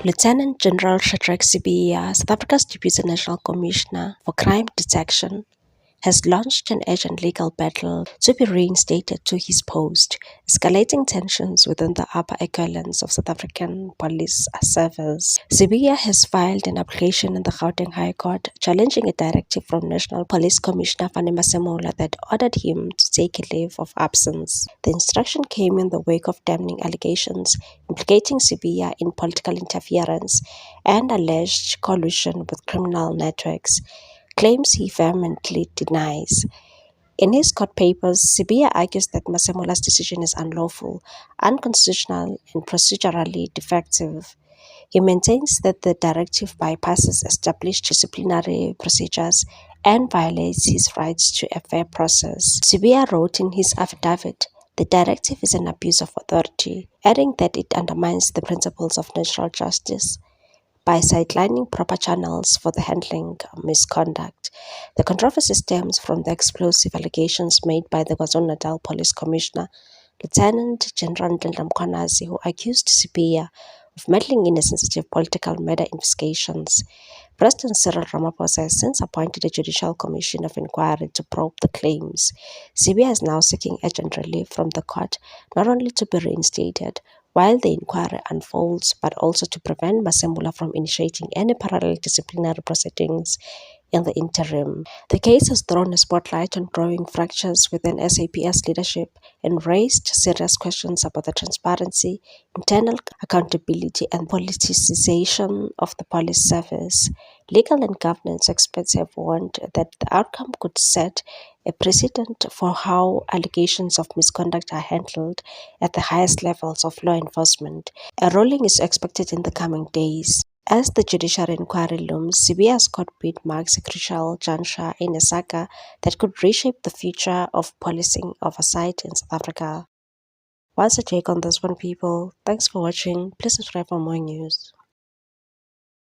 Lieutenant General Shadrack Sibiya, South Africa's Deputy National Commissioner for Crime Detection, has launched an urgent legal battle to be reinstated to his post, escalating tensions within the upper echelons of South African police service. Sibiya has filed an application in the Gauteng High Court challenging a directive from National Police Commissioner Fanny Masemola that ordered him to take a leave of absence. The instruction came in the wake of damning allegations implicating Sibiya in political interference and alleged collusion with criminal networks, claims he vehemently denies. In his court papers, Sibiya argues that Masemola's decision is unlawful, unconstitutional, and procedurally defective. He maintains that the directive bypasses established disciplinary procedures and violates his rights to a fair process. Sibiya wrote in his affidavit, "The directive is an abuse of authority," adding that it undermines the principles of natural justice by sidelining proper channels for the handling misconduct. The controversy stems from the explosive allegations made by the KwaZulu-Natal Police Commissioner, Lieutenant General Ndlela Mkhwanazi, who accused Sibiya of meddling in a sensitive political matter investigations. President Cyril Ramaphosa has since appointed a judicial commission of inquiry to probe the claims. Sibiya is now seeking urgent relief from the court, not only to be reinstated while the inquiry unfolds, but also to prevent Masemola from initiating any parallel disciplinary proceedings in the interim. The case has thrown a spotlight on growing fractures within SAPS leadership and raised serious questions about the transparency, internal accountability, and politicization of the police service. Legal and governance experts have warned that the outcome could set a precedent for how allegations of misconduct are handled at the highest levels of law enforcement. A ruling is expected in the coming days. As the judicial inquiry looms, Sibiya's court bid marks a crucial juncture in a saga that could reshape the future of policing oversight in South Africa. What's your take on this one, people? Thanks for watching. Please subscribe for more news.